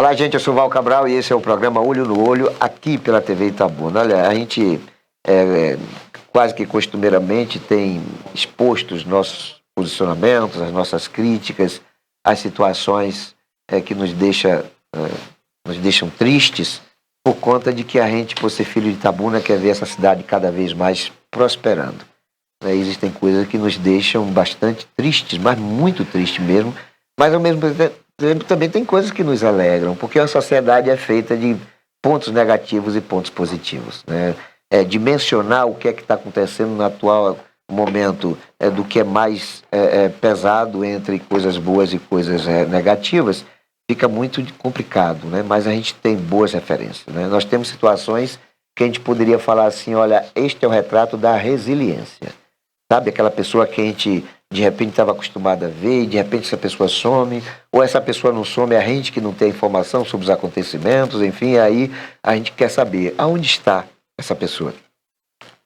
Olá, gente, eu sou o Val Cabral e esse é o programa Olho no Olho, aqui pela TV Itabuna. Olha, a gente quase que costumeiramente tem exposto os nossos posicionamentos, as nossas críticas, as situações que nos deixam tristes por conta de que a gente, por ser filho de Itabuna, quer ver essa cidade cada vez mais prosperando. Existem coisas que nos deixam bastante tristes, mas muito tristes mesmo, mas ao mesmo tempo também tem coisas que nos alegram, porque a sociedade é feita de pontos negativos e pontos positivos, né? Dimensionar o que é que está acontecendo no atual momento do que é mais pesado entre coisas boas e coisas negativas, fica muito complicado, né? Mas a gente tem boas referências, né? Nós temos situações que a gente poderia falar assim, olha, este é o retrato da resiliência. Sabe, aquela pessoa que a gente de repente estava acostumado a ver e de repente essa pessoa some, ou essa pessoa não some, a gente que não tem informação sobre os acontecimentos, enfim, aí a gente quer saber aonde está essa pessoa,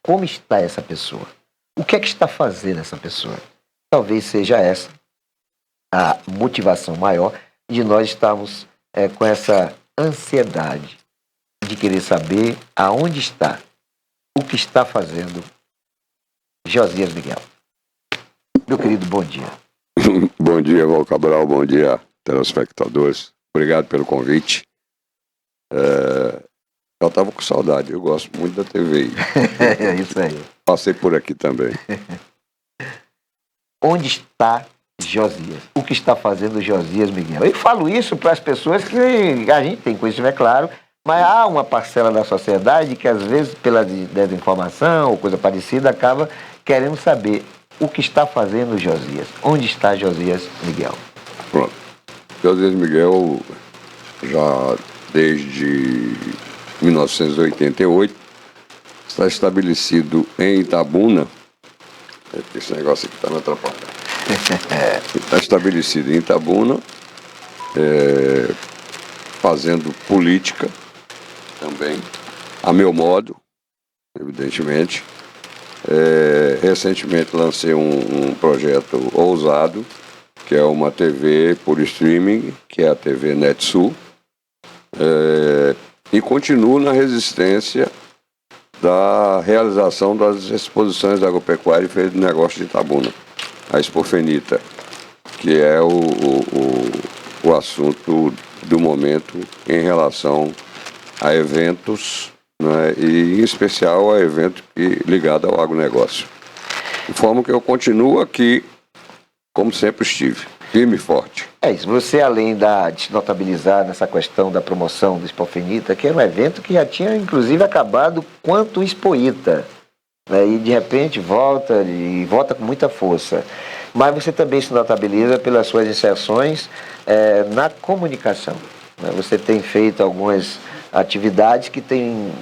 como está essa pessoa, o que é que está fazendo essa pessoa. Talvez seja essa a motivação maior de nós estarmos com essa ansiedade de querer saber aonde está, o que está fazendo Josias Miguel. Meu querido, bom dia. Bom dia, Val Cabral, bom dia, telespectadores. Obrigado pelo convite. Eu estava com saudade, eu gosto muito da TVI. É isso aí. Passei por aqui também. Onde está Josias? O que está fazendo Josias Miguel? Eu falo isso para as pessoas que a gente tem conhecimento, é claro, mas há uma parcela da sociedade que às vezes, pela desinformação ou coisa parecida, acaba querendo saber o que está fazendo Josias. Onde está Josias Miguel? Pronto. Josias Miguel, já desde 1988, está estabelecido em Itabuna. Esse negócio aqui está me atrapalhando. Está estabelecido em Itabuna, fazendo política também, a meu modo, evidentemente. Recentemente lancei um projeto ousado, que é uma TV por streaming, que é a TV NetSul, e continuo na resistência da realização das exposições da agropecuária e feira de negócio de Itabuna, a Expofenita, que é o assunto do momento em relação a eventos, né, e em especial a evento ligado ao agronegócio. De forma que eu continuo aqui, como sempre estive, firme e forte. É isso, você além de se notabilizar nessa questão da promoção do Expofenita, que era um evento que já tinha inclusive acabado quanto o Expoita, né, e de repente volta com muita força. Mas você também se notabiliza pelas suas inserções na comunicação, né? Você tem feito algumas atividades que têm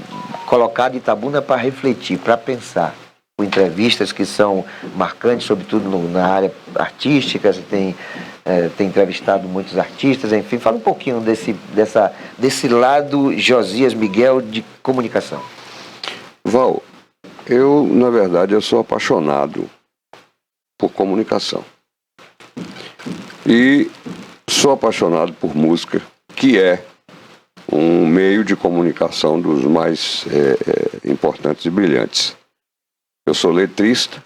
colocado Itabuna para refletir, para pensar, com entrevistas que são marcantes, sobretudo na área artística. Você tem entrevistado muitos artistas, enfim, fala um pouquinho desse lado Josias Miguel de comunicação. Val, na verdade, eu sou apaixonado por comunicação e sou apaixonado por música, que é um meio de comunicação dos mais importantes e brilhantes. Eu sou letrista,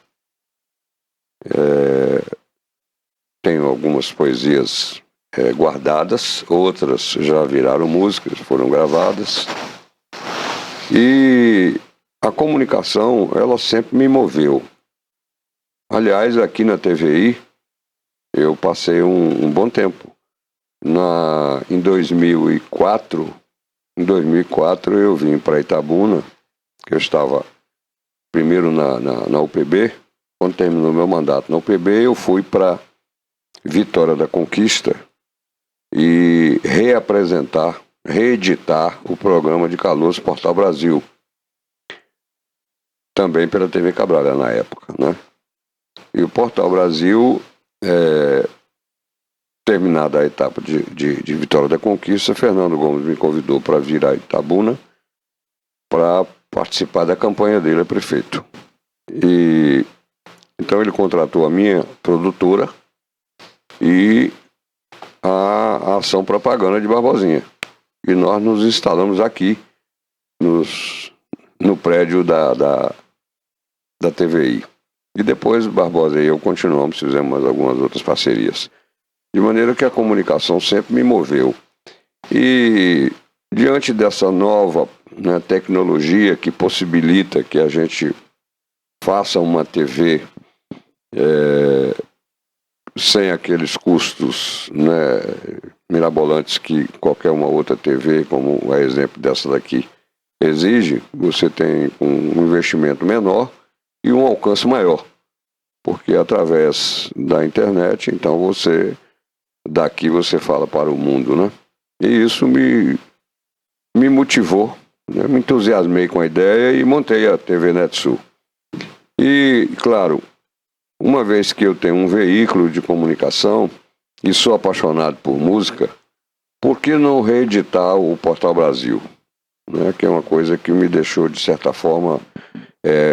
tenho algumas poesias guardadas, outras já viraram músicas, foram gravadas, e a comunicação, ela sempre me moveu. Aliás, aqui na TVI, eu passei um bom tempo. Em 2004 eu vim para Itabuna, que eu estava primeiro na UPB. Quando terminou meu mandato na UPB, eu fui para Vitória da Conquista e reeditar o programa de Calouros Portal Brasil, também pela TV Cabral na época, né? E o Portal Brasil, terminada a etapa de Vitória da Conquista, Fernando Gomes me convidou para vir a Itabuna para participar da campanha dele a prefeito. E então ele contratou a minha produtora e a ação propaganda de Barbosinha. e nós nos instalamos aqui no prédio da TVI. E depois Barbosa e eu continuamos, fizemos mais algumas outras parcerias. De maneira que a comunicação sempre me moveu. E diante dessa nova, né, tecnologia que possibilita que a gente faça uma TV sem aqueles custos, né, mirabolantes que qualquer uma outra TV, como o exemplo dessa daqui, exige, você tem um investimento menor e um alcance maior. Porque através da internet, então daqui você fala para o mundo, né? E isso me motivou, né? Me entusiasmei com a ideia e montei a TV NetSul. E, claro, uma vez que eu tenho um veículo de comunicação e sou apaixonado por música, por que não reeditar o Portal Brasil? Né? Que é uma coisa que me deixou, de certa forma,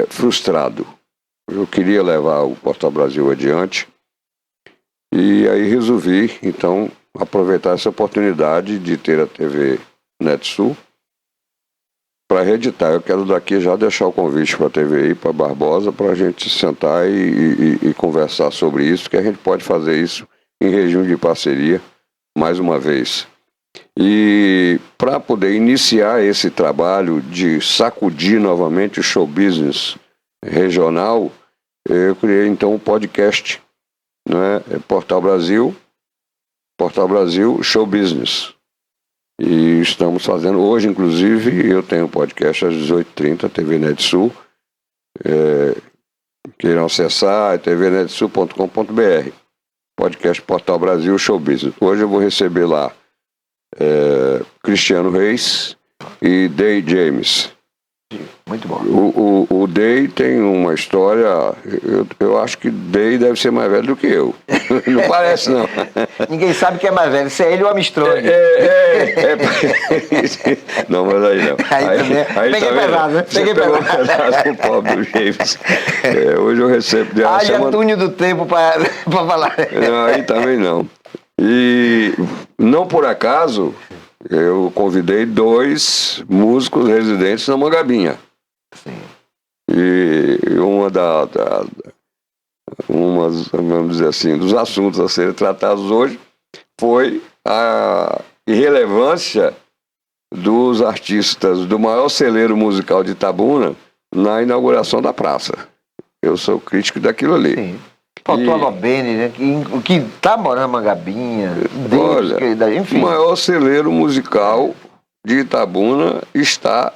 frustrado. Eu queria levar o Portal Brasil adiante e aí resolvi, então, aproveitar essa oportunidade de ter a TV NetSul para reeditar. Eu quero daqui já deixar o convite para a TVI, para Barbosa, para a gente sentar e conversar sobre isso, que a gente pode fazer isso em regime de parceria, mais uma vez. E para poder iniciar esse trabalho de sacudir novamente o show business regional, eu criei então um podcast, né? Portal Brasil Show Business. E estamos fazendo, hoje inclusive, eu tenho um podcast às 18h30, TV NetSul. Queiram acessar, tvnetsul.com.br. Podcast Portal Brasil Show Business. Hoje eu vou receber lá Cristiano Reis e Day James. Muito bom. O Day tem uma história, eu acho que Day deve ser mais velho do que eu. Não parece, não. Ninguém sabe quem é mais velho, se é ele ou a Mistrone. Não, mas aí não. Aí peguei pesado, né? Peguei pesado com o pobre do James. Hoje eu recebo de haja túnel do tempo para falar. Não, aí também não. E não por acaso eu convidei 2 músicos residentes na Mangabinha. Sim. E vamos dizer assim, dos assuntos a serem tratados hoje foi a irrelevância dos artistas do maior celeiro musical de Itabuna na inauguração da praça. Eu sou crítico daquilo ali. Sim. Faltou a Lobene, né? Que tá morando na Mangabinha. Olha, enfim. O maior celeiro musical de Itabuna está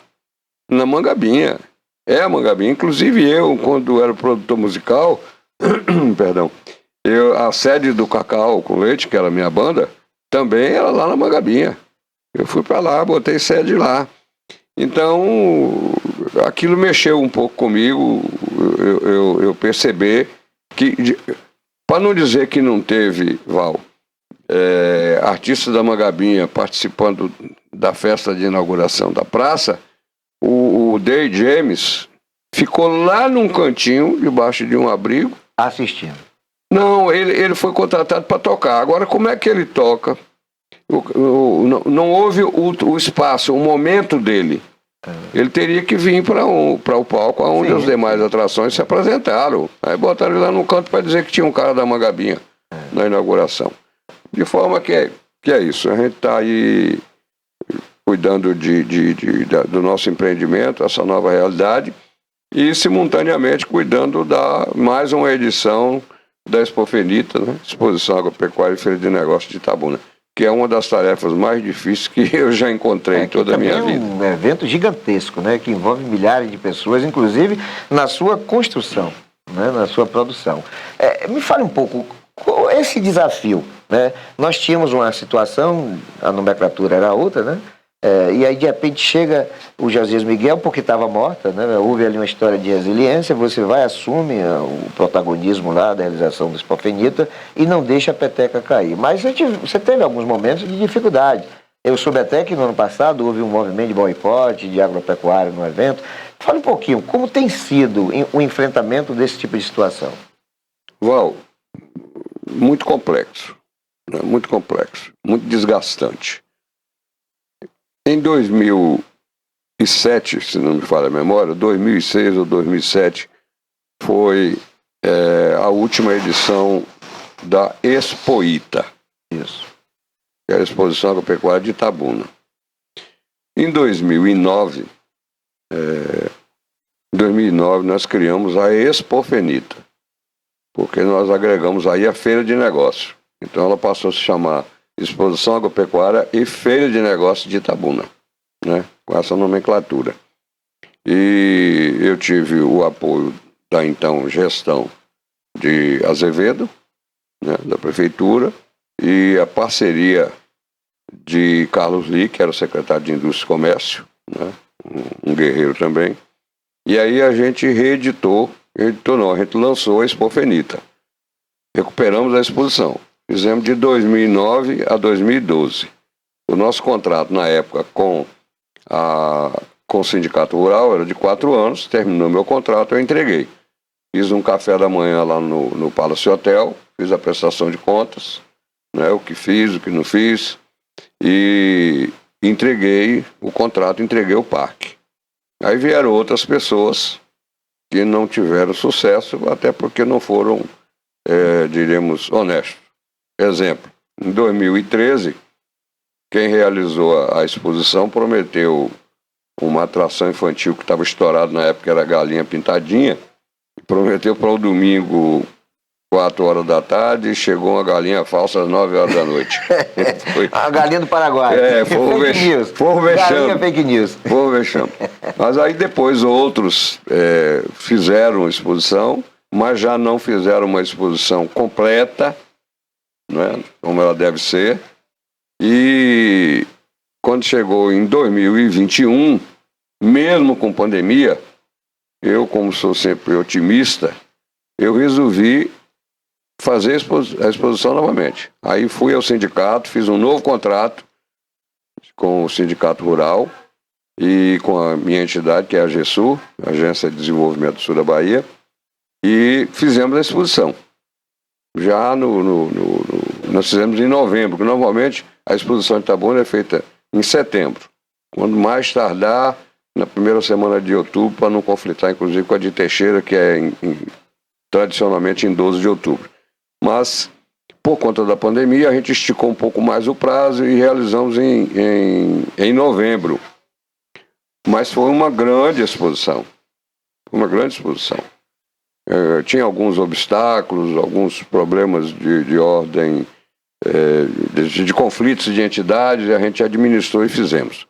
na Mangabinha. É a Mangabinha. Inclusive eu, quando era produtor musical, perdão, a sede do Cacau com Leite, que era a minha banda, também era lá na Mangabinha. Eu fui para lá, botei sede lá. Então, aquilo mexeu um pouco comigo, eu percebi que, para não dizer que não teve, Val, artistas da Mangabinha participando da festa de inauguração da praça, o Day James ficou lá num cantinho, debaixo de um abrigo. Assistindo. Não, ele foi contratado para tocar. Agora, como é que ele toca? Não houve o espaço, o momento dele. Ele teria que vir para o palco onde as demais atrações se apresentaram. Aí botaram ele lá no canto para dizer que tinha um cara da Mangabinha na inauguração. De forma que é isso. A gente está aí cuidando do nosso empreendimento, essa nova realidade, e simultaneamente cuidando da mais uma edição da Expofenita, né? Exposição Agropecuária e Feira de Negócios de Itabuna, que é uma das tarefas mais difíceis que eu já encontrei em toda a minha vida. É um evento gigantesco, né, que envolve milhares de pessoas, inclusive na sua construção, né, na sua produção. Me fale um pouco, esse desafio, né? Nós tínhamos uma situação, a nomenclatura era outra, né? E aí de repente chega o Josias Miguel porque estava morta, né? Houve ali uma história de resiliência, você vai, assume o protagonismo lá da realização do Expofenita e não deixa a peteca cair. Mas você teve alguns momentos de dificuldade. Eu soube até que no ano passado houve um movimento de boicote de agropecuária no evento. Fala um pouquinho, como tem sido o enfrentamento desse tipo de situação? Val, muito complexo, né? Muito complexo, muito desgastante. Em 2007, se não me falha a memória, 2006 ou 2007, foi a última edição da Expoita. Isso. Que era a Exposição Agropecuária de Itabuna. Em 2009, nós criamos a Expofenita, porque nós agregamos aí a Feira de Negócio. Então ela passou a se chamar Exposição Agropecuária e Feira de Negócios de Itabuna, né? Com essa nomenclatura. E eu tive o apoio da então gestão de Azevedo, né, da prefeitura, e a parceria de Carlos Lee, que era o secretário de Indústria e Comércio, né, um guerreiro também. E aí a gente a gente lançou a Expofenita. Recuperamos a exposição. Fizemos de 2009 a 2012. O nosso contrato na época com o Sindicato Rural era de 4 anos, terminou meu contrato, eu entreguei. Fiz um café da manhã lá no Palace Hotel, fiz a prestação de contas, né, o que fiz, o que não fiz, e entreguei o contrato, entreguei o parque. Aí vieram outras pessoas que não tiveram sucesso, até porque não foram, diríamos, honestos. Exemplo, em 2013, quem realizou a exposição prometeu uma atração infantil que estava estourada na época, era a Galinha Pintadinha, prometeu para o domingo 4 horas da tarde, e chegou uma galinha falsa às 9 horas da noite. A galinha do Paraguai. Foi um vexame. Galinha fake news. Foi um vexame. Mas aí depois outros fizeram exposição, mas já não fizeram uma exposição completa, né, como ela deve ser. E quando chegou em 2021, mesmo com pandemia, eu, como sou sempre otimista, eu resolvi fazer a exposição novamente. Aí fui ao sindicato, fiz um novo contrato com o Sindicato Rural e com a minha entidade, que é a AGESUR, Agência de Desenvolvimento do Sul da Bahia, e fizemos a exposição. Já nós fizemos em novembro, porque normalmente a exposição de Itabuna é feita em setembro. Quando mais tardar, na primeira semana de outubro, para não conflitar, inclusive, com a de Teixeira, que é tradicionalmente em 12 de outubro. Mas, por conta da pandemia, a gente esticou um pouco mais o prazo e realizamos em novembro. Mas foi uma grande exposição. Tinha alguns obstáculos, alguns problemas de ordem, de conflitos de entidades, e a gente administrou e fizemos.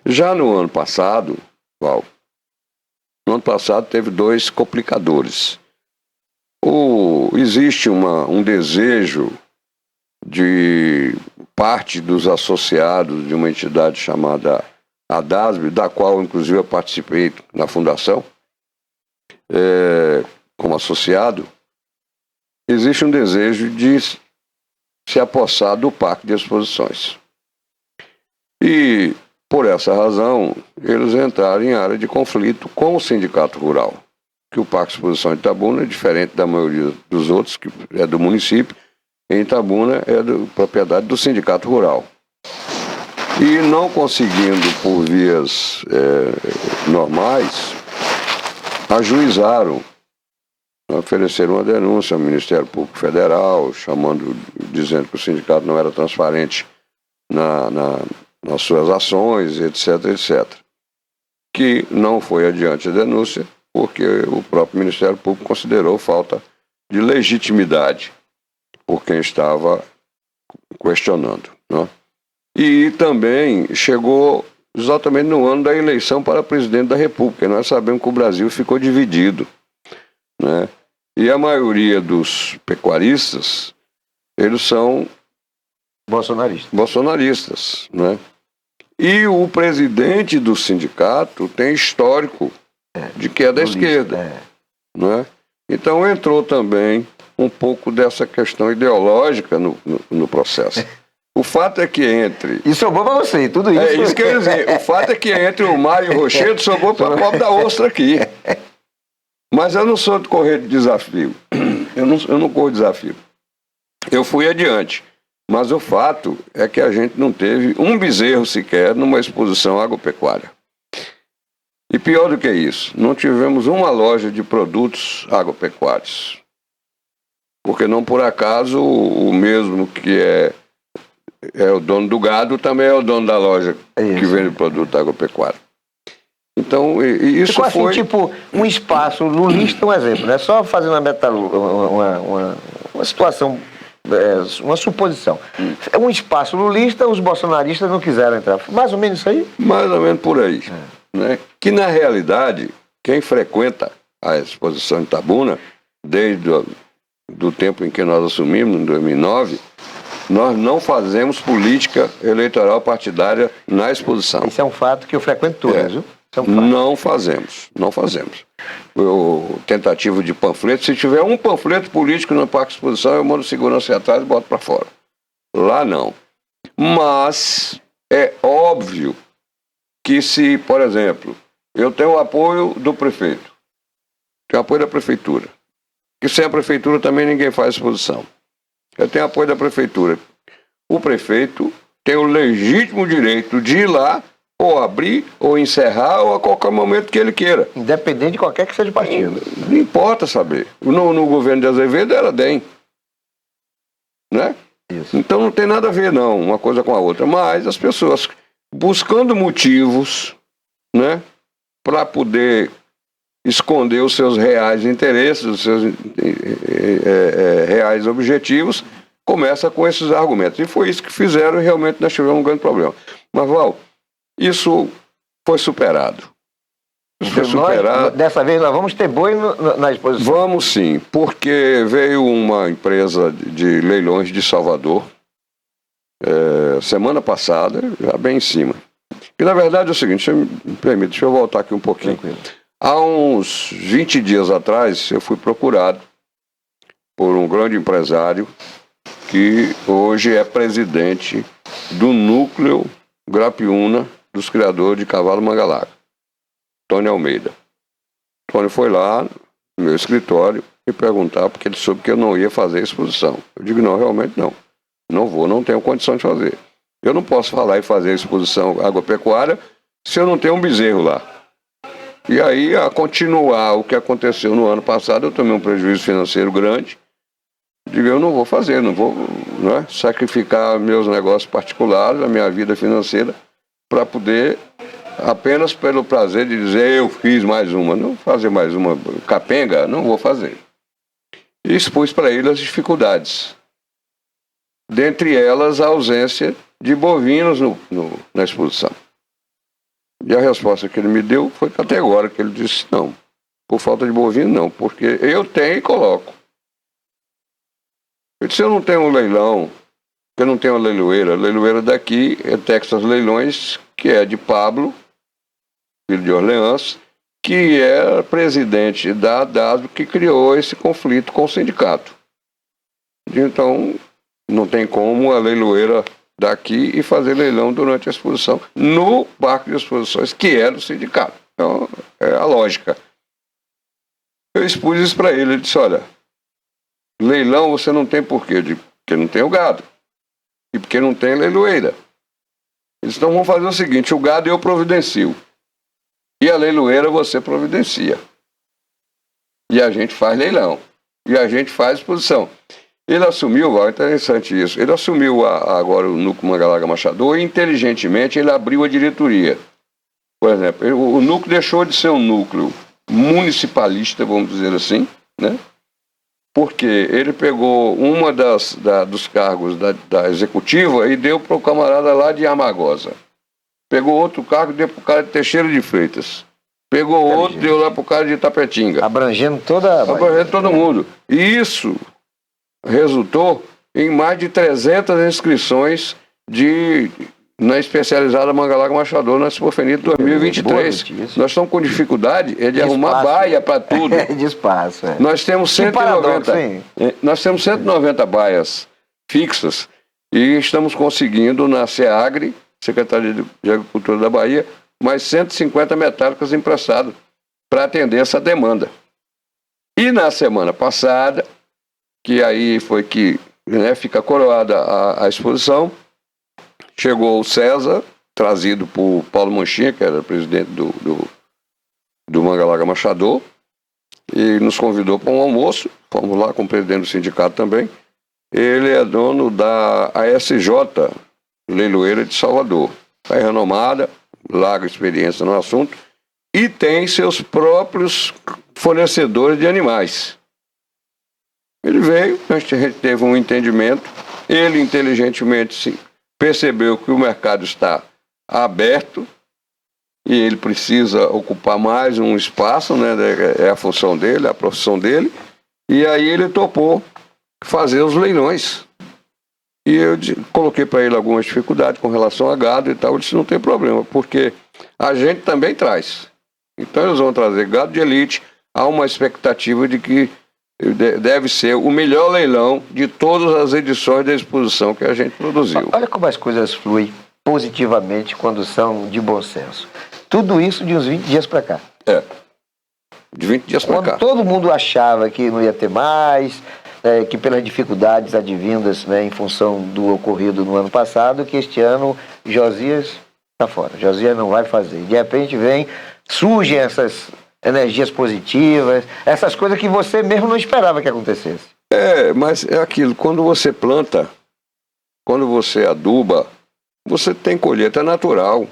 Já no ano passado, teve 2 complicadores. Existe um desejo de parte dos associados de uma entidade chamada ADASB, da qual inclusive eu participei na fundação, como associado. Existe um desejo de se apossar do parque de exposições. E, por essa razão, eles entraram em área de conflito com o Sindicato Rural, que o Parque de Exposição de Itabuna é diferente da maioria dos outros, que é do município. Em Itabuna é propriedade do Sindicato Rural. E não conseguindo por vias normais, ajuizaram, ofereceram uma denúncia ao Ministério Público Federal, dizendo que o sindicato não era transparente nas suas ações, etc. Que não foi adiante a denúncia, porque o próprio Ministério Público considerou falta de legitimidade por quem estava questionando, né? E também chegou exatamente no ano da eleição para presidente da República. E nós sabemos que o Brasil ficou dividido, né? E a maioria dos pecuaristas, eles são bolsonaristas, né? E o presidente do sindicato tem histórico de que é da esquerda, né? Então entrou também um pouco dessa questão ideológica no processo. O fato é que entre... E sobrou para você, tudo isso. É isso que eu ia dizer. O fato é que entre o mar e o rochedo sobrou para a pobre da ostra aqui. Mas eu não sou de correr de desafio. Eu não corro desafio. Eu fui adiante. Mas o fato é que a gente não teve um bezerro sequer numa exposição agropecuária. E pior do que isso, não tivemos uma loja de produtos agropecuários. Porque não por acaso o mesmo que é o dono do gado também é o dono da loja que vende produto agropecuário. Então, isso ficou assim, foi... tipo, um espaço, lulista, um exemplo, né? Só fazendo uma situação, uma suposição. Um espaço lulista, os bolsonaristas não quiseram entrar. Mais ou menos isso aí? Mais ou menos por aí. Né? Que, na realidade, quem frequenta a exposição de Itabuna, desde do tempo em que nós assumimos, em 2009, nós não fazemos política eleitoral partidária na exposição. Isso é um fato que eu frequento todas, viu? Isso é um fato. Não fazemos. O tentativa de panfleto, se tiver um panfleto político no Parque Exposição, eu mando segurança atrás e boto para fora. Lá não. Mas é óbvio que se, por exemplo, eu tenho o apoio do prefeito, tenho o apoio da prefeitura, que sem a prefeitura também ninguém faz exposição. Eu tenho apoio da prefeitura. O prefeito tem o legítimo direito de ir lá, ou abrir, ou encerrar, ou a qualquer momento que ele queira. Independente de qualquer que seja o partido. Não importa saber. No governo de Azevedo era DEM. Né? Isso. Então não tem nada a ver, não, uma coisa com a outra. Mas as pessoas buscando motivos, né, para poder esconder os seus reais interesses, os seus reais objetivos, começa com esses argumentos. E foi isso que fizeram e realmente nós tivemos um grande problema. Mas, Val, isso foi superado. Dessa vez nós vamos ter boi na exposição? Vamos sim, porque veio uma empresa de leilões de Salvador, semana passada, já bem em cima. E na verdade é o seguinte, me permite, deixa eu voltar aqui um pouquinho. Tranquilo. Há uns 20 dias atrás, eu fui procurado por um grande empresário que hoje é presidente do núcleo Grapiúna dos criadores de cavalo Mangalaga, Tony Almeida. Tony foi lá no meu escritório me perguntar porque ele soube que eu não ia fazer a exposição. Eu digo, não, realmente não. Não vou, não tenho condição de fazer. Eu não posso falar e fazer a exposição agropecuária se eu não tenho um bezerro lá. E aí, a continuar o que aconteceu no ano passado, eu tomei um prejuízo financeiro grande. Digo, eu não vou fazer, não vou, né, sacrificar meus negócios particulares, a minha vida financeira, para poder, apenas pelo prazer de dizer, eu fiz mais uma. Não fazer mais uma capenga, não vou fazer. E expus para ele as dificuldades. Dentre elas, a ausência de bovinos na exposição. E a resposta que ele me deu foi categórica. Ele disse, não, por falta de bovino não, porque eu tenho e coloco. Eu disse, eu não tenho um leilão, eu não tenho uma leiloeira. A leiloeira daqui é Texas Leilões, que é de Pablo, filho de Orleans, que é presidente da ADASB, que criou esse conflito com o sindicato. Então, não tem como a leiloeira daqui e fazer leilão durante a exposição no parque de exposições, que é do sindicato. Então, é a lógica. Eu expus isso para ele, ele disse, olha, leilão você não tem por quê? Porque não tem o gado. E porque não tem leiloeira. Eles então vão fazer o seguinte, o gado eu providencio. E a leiloeira você providencia. E a gente faz leilão. E a gente faz exposição. Ele assumiu, é interessante isso, ele assumiu agora o núcleo Mangalaga Machador e inteligentemente ele abriu a diretoria. Por exemplo, o núcleo deixou de ser um núcleo municipalista, vamos dizer assim, né? Porque ele pegou uma dos cargos da executiva e deu para o camarada lá de Armagosa. Pegou outro cargo e deu para o cara de Teixeira de Freitas. Pegou outro e deu lá para o cara de Itapetinga. Abrangendo todo mundo. E isso resultou em mais de 300 inscrições na especializada Mangalaga Machador na Expofenita 2023. Nós estamos com dificuldade de arrumar baia para tudo. De espaço. Nós temos 190 baias fixas e estamos conseguindo na SEAGRE, Secretaria de Agricultura da Bahia, mais 150 metálicas emprestadas para atender essa demanda. E na semana passada, que aí foi que né, fica coroada a exposição. Chegou o César, trazido por Paulo Manchinha, que era presidente do Mangalaga Machador, e nos convidou para um almoço. Fomos lá com o presidente do sindicato também. Ele é dono da ASJ, Leiloeira de Salvador. É renomada, larga experiência no assunto, e tem seus próprios fornecedores de animais. Ele veio, a gente teve um entendimento, ele inteligentemente percebeu que o mercado está aberto e ele precisa ocupar mais um espaço, né? É a função dele, é a profissão dele, e aí ele topou fazer os leilões. E eu coloquei para ele algumas dificuldades com relação a gado e tal. Ele disse, não tem problema, porque a gente também traz. Então eles vão trazer gado de elite. Há uma expectativa de que deve ser o melhor leilão de todas as edições da exposição que a gente produziu. Olha como as coisas fluem positivamente quando são de bom senso. Tudo isso de uns 20 dias para cá. De 20 dias para cá. Quando todo mundo achava que não ia ter mais, que pelas dificuldades advindas, né, em função do ocorrido no ano passado, que este ano Josias está fora. Josias não vai fazer. De repente surgem essas energias positivas, essas coisas que você mesmo não esperava que acontecesse. Mas é aquilo, quando você planta, quando você aduba, você tem colheita natural.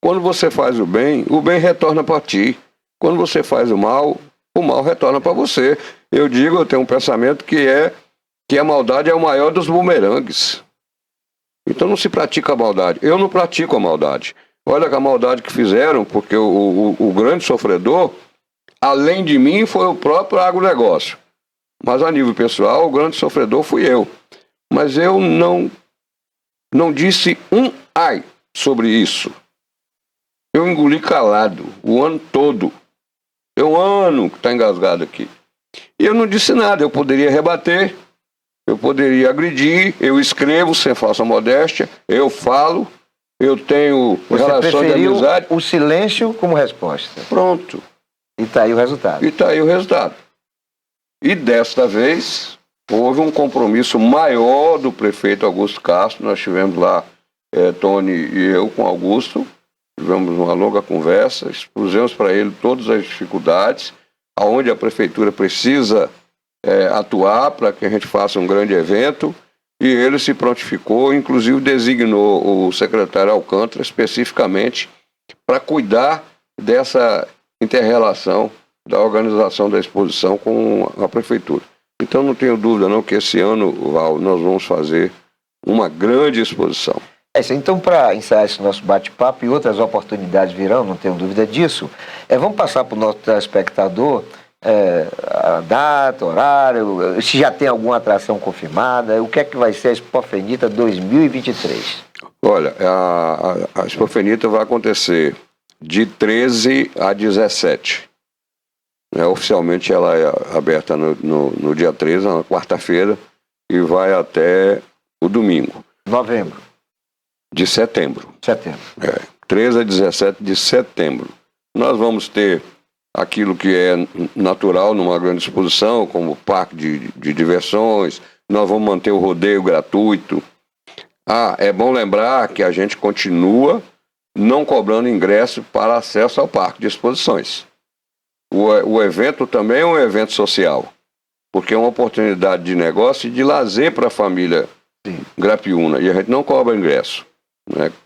Quando você faz o bem retorna para ti. Quando você faz o mal retorna para você. Eu tenho um pensamento que a maldade é o maior dos bumerangues. Então não se pratica a maldade. Eu não pratico a maldade. Olha a maldade que fizeram, porque o grande sofredor, além de mim, foi o próprio agronegócio. Mas a nível pessoal, o grande sofredor fui eu. Mas eu não disse um ai sobre isso. Eu engoli calado o ano todo. É um ano que está engasgado aqui. E eu não disse nada. Eu poderia rebater, eu poderia agredir, eu escrevo sem falsa modéstia, eu falo, eu tenho relação de amizade. O silêncio como resposta. Pronto. E está aí o resultado. E desta vez, houve um compromisso maior do prefeito Augusto Castro. Nós tivemos lá, Tony e eu com Augusto, tivemos uma longa conversa, expusemos para ele todas as dificuldades, aonde a prefeitura precisa atuar para que a gente faça um grande evento, e ele se prontificou, inclusive designou o secretário Alcântara especificamente para cuidar dessa inter-relação da organização da exposição com a prefeitura. Então não tenho dúvida não que esse ano, Val, nós vamos fazer uma grande exposição. Então, para encerrar esse nosso bate-papo, e outras oportunidades virão, não tenho dúvida disso, vamos passar para o nosso telespectador a data, horário, se já tem alguma atração confirmada, o que é que vai ser a Expofenita 2023? Olha, a Expofenita vai acontecer de 13 a 17. Oficialmente ela é aberta no dia 13, na quarta-feira, e vai até o domingo. Novembro. De setembro. 13 a 17 de setembro. Nós vamos ter aquilo que é natural numa grande exposição, como parque de diversões. Nós vamos manter o rodeio gratuito. É bom lembrar que a gente continua não cobrando ingresso para acesso ao parque de exposições. O evento também é um evento social, porque é uma oportunidade de negócio e de lazer para a família grapiúna, e a gente não cobra ingresso.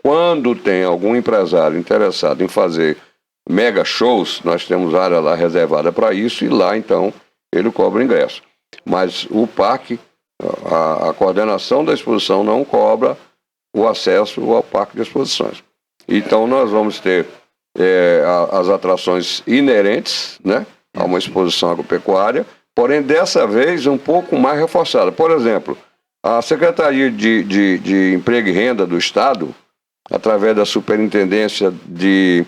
Quando tem algum empresário interessado em fazer mega shows, nós temos área lá reservada para isso, e lá então ele cobra ingresso. Mas o parque, a coordenação da exposição não cobra o acesso ao parque de exposições. Então nós vamos ter as atrações inerentes, a uma exposição agropecuária, porém dessa vez um pouco mais reforçada. Por exemplo, a Secretaria de Emprego e Renda do Estado, através da Superintendência de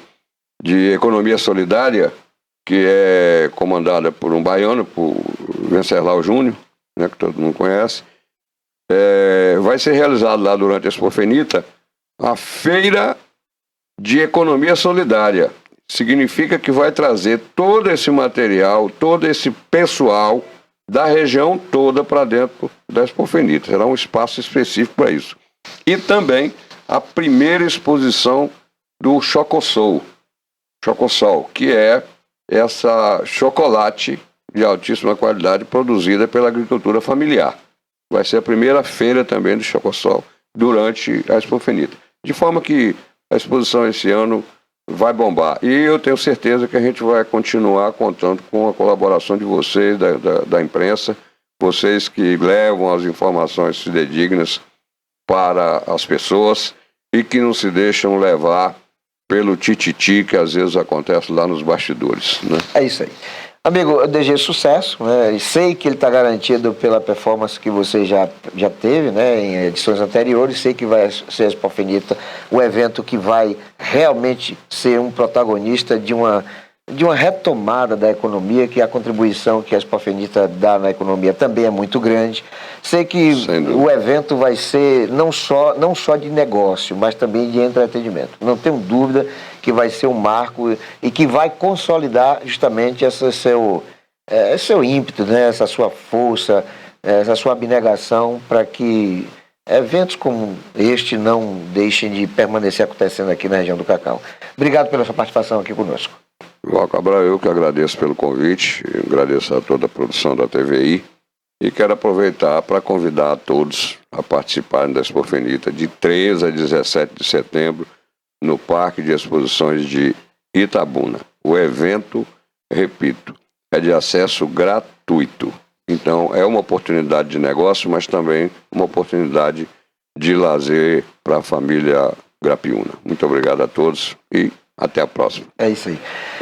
Economia Solidária, que é comandada por um baiano, por Venceslau Júnior, que todo mundo conhece, vai ser realizado lá durante a Expofenita a Feira de Economia Solidária. Significa que vai trazer todo esse material, todo esse pessoal da região toda para dentro da Expofenita. Será um espaço específico para isso. E também a primeira exposição do Chocossol, que é essa chocolate de altíssima qualidade produzida pela agricultura familiar. Vai ser a primeira feira também do Chocossol durante a Expofenita. De forma que a exposição esse ano vai bombar. E eu tenho certeza que a gente vai continuar contando com a colaboração de vocês, da imprensa, vocês que levam as informações fidedignas para as pessoas e que não se deixam levar pelo tititi que às vezes acontece lá nos bastidores, né? É isso aí. Amigo, DG, sucesso, né? E sei que ele está garantido pela performance que você já teve, né, em edições anteriores. Sei que vai ser a Expofenita o evento que vai realmente ser um protagonista de uma retomada da economia, que a contribuição que a Expofenita dá na economia também é muito grande. Sei que o evento vai ser não só de negócio, mas também de entretenimento. Não tenho dúvida que vai ser um marco e que vai consolidar justamente esse seu ímpeto, né? Essa sua força, essa sua abnegação para que eventos como este não deixem de permanecer acontecendo aqui na região do Cacau. Obrigado pela sua participação aqui conosco. Val Cabral, eu que agradeço pelo convite, agradeço a toda a produção da TVI e quero aproveitar para convidar a todos a participarem da Expofenita de 13 a 17 de setembro no Parque de Exposições de Itabuna. O evento, repito, é de acesso gratuito. Então é uma oportunidade de negócio, mas também uma oportunidade de lazer para a família Grapiúna. Muito obrigado a todos e até a próxima. É isso aí.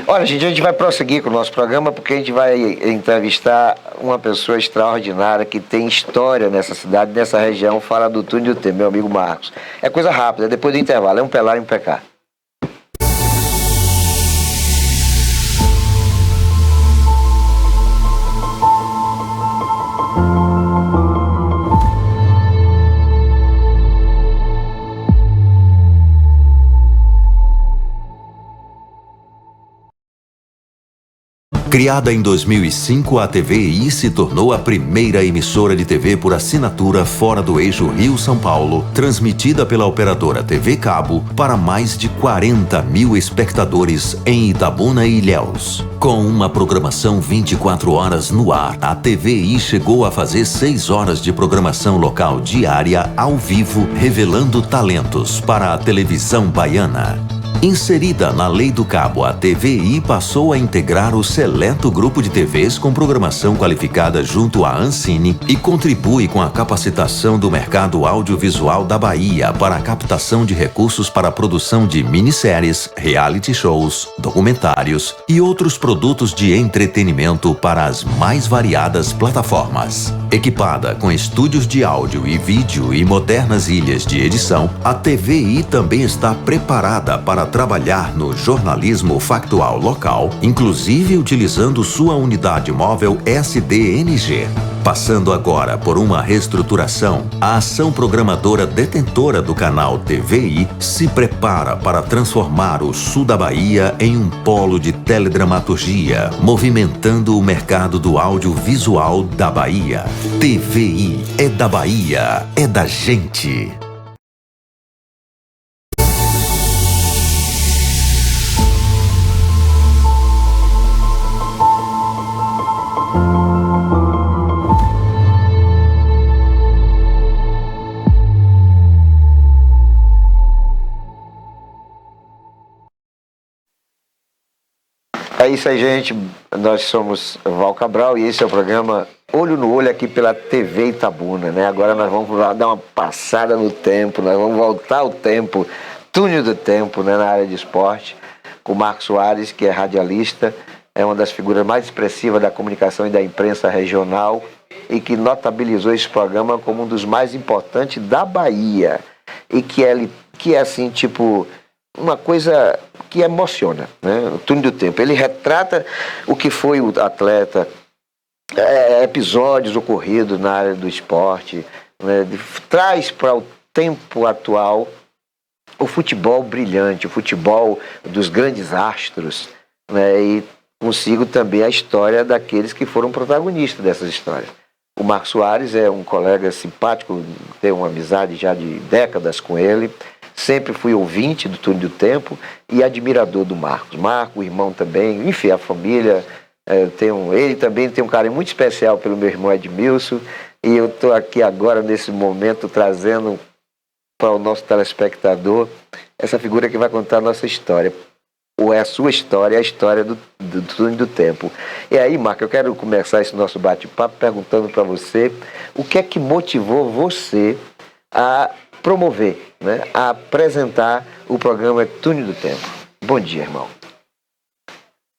Olha, gente, a gente vai prosseguir com o nosso programa porque a gente vai entrevistar uma pessoa extraordinária que tem história nessa cidade, nessa região, fala do Túnel do Tempo, meu amigo Marcos. É coisa rápida, depois do intervalo, é um pelar e um pecar. Criada em 2005, a TVI se tornou a primeira emissora de TV por assinatura fora do eixo Rio-São Paulo, transmitida pela operadora TV Cabo para mais de 40 mil espectadores em Itabuna e Ilhéus. Com uma programação 24 horas no ar, a TVI chegou a fazer 6 horas de programação local diária ao vivo, revelando talentos para a televisão baiana. Inserida na Lei do Cabo, a TVI passou a integrar o seleto grupo de TVs com programação qualificada junto à Ancine e contribui com a capacitação do mercado audiovisual da Bahia para a captação de recursos para a produção de minisséries, reality shows, documentários e outros produtos de entretenimento para as mais variadas plataformas. Equipada com estúdios de áudio e vídeo e modernas ilhas de edição, a TVI também está preparada para trabalhar no jornalismo factual local, inclusive utilizando sua unidade móvel SDNG. Passando agora por uma reestruturação, a ação programadora detentora do canal TVI se prepara para transformar o sul da Bahia em um polo de teledramaturgia, movimentando o mercado do audiovisual da Bahia. TVI é da Bahia, é da gente. É isso aí, gente. Nós somos Val Cabral e esse é o programa Olho no Olho aqui pela TV Itabuna, né? Agora nós vamos lá dar uma passada no tempo, nós vamos voltar ao tempo, túnel do tempo, né, na área de esporte, com o Marcos Soares, que é radialista, é uma das figuras mais expressivas da comunicação e da imprensa regional e que notabilizou esse programa como um dos mais importantes da Bahia e que é assim, tipo, uma coisa que emociona, né? O túnel do tempo. Ele retrata o que foi o atleta, episódios ocorridos na área do esporte, né? Traz para o tempo atual o futebol brilhante, o futebol dos grandes astros, né? E consigo também a história daqueles que foram protagonistas dessas histórias. O Marcos Soares é um colega simpático, tenho uma amizade já de décadas com ele. Sempre fui ouvinte do Túnel do Tempo e admirador do Marcos. Marco, o irmão também, enfim, a família. Ele também tem um carinho muito especial pelo meu irmão Edmilson. E eu estou aqui agora, nesse momento, trazendo para o nosso telespectador essa figura que vai contar a nossa história. Ou é a sua história, a história do Túnel do Tempo. E aí, Marco, eu quero começar esse nosso bate-papo perguntando para você o que é que motivou você a promover, né, a apresentar o programa Túnel do Tempo. Bom dia, irmão.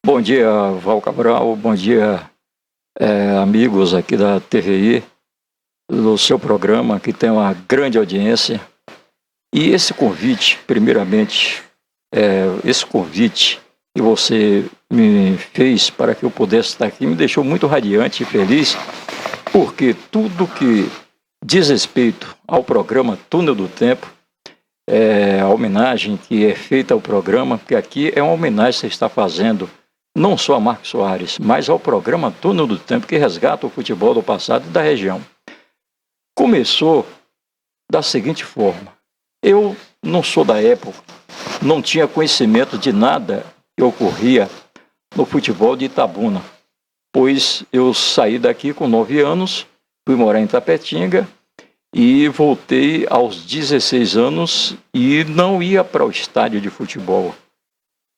Bom dia, Val Cabral. Bom dia, amigos aqui da TVI, do seu programa, que tem uma grande audiência. E esse convite, primeiramente, esse convite que você me fez para que eu pudesse estar aqui me deixou muito radiante e feliz, porque tudo que diz respeito ao programa Túnel do Tempo, a homenagem que é feita ao programa, porque aqui é uma homenagem que você está fazendo não só a Marcos Soares, mas ao programa Túnel do Tempo, que resgata o futebol do passado e da região. Começou da seguinte forma: eu não sou da época, não tinha conhecimento de nada que ocorria no futebol de Itabuna, pois eu saí daqui com 9 anos, fui morar em Tapetinga e voltei aos 16 anos e não ia para o estádio de futebol.